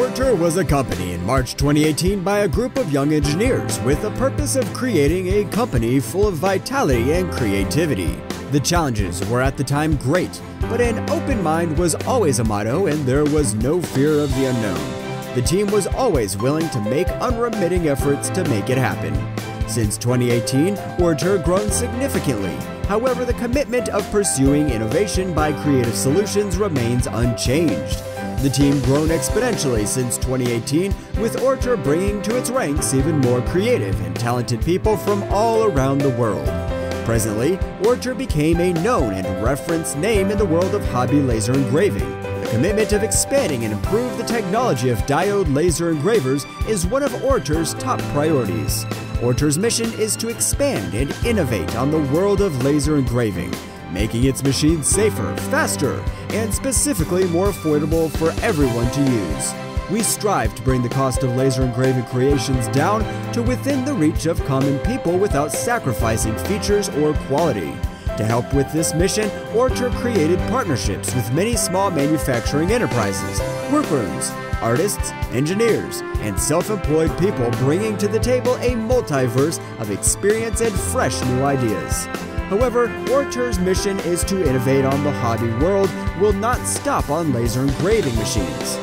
Ortur was a company in March 2018 by a group of young engineers with the purpose of creating a company full of vitality and creativity. The challenges were at the time great, but an open mind was always a motto and there was no fear of the unknown. The team was always willing to make unremitting efforts to make it happen. Since 2018, Ortur grown significantly. However, the commitment of pursuing innovation by creative solutions remains unchanged. The team grown exponentially since 2018, with Ortur bringing to its ranks even more creative and talented people from all around the world. Presently, Ortur became a known and referenced name in the world of hobby laser engraving. The commitment of expanding and improve the technology of diode laser engravers is one of Ortur's top priorities. Ortur's mission is to expand and innovate on the world of laser engraving, making its machines safer, faster, and specifically more affordable for everyone to use. We strive to bring the cost of laser engraving creations down to within the reach of common people without sacrificing features or quality. To help with this mission, Ortur created partnerships with many small manufacturing enterprises, workrooms, artists, engineers, and self-employed people, bringing to the table a multiverse of experience and fresh new ideas. However, Ortur's mission is to innovate on the hobby world will not stop on laser engraving machines.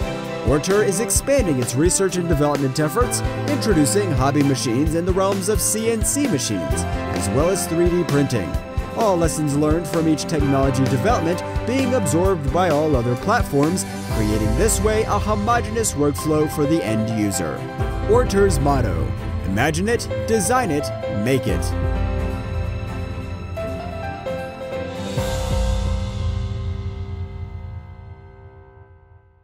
Ortur is expanding its research and development efforts, introducing hobby machines in the realms of CNC machines, as well as 3D printing. All lessons learned from each technology development being absorbed by all other platforms, creating this way a homogeneous workflow for the end user. Ortur's motto: imagine it, design it, make it.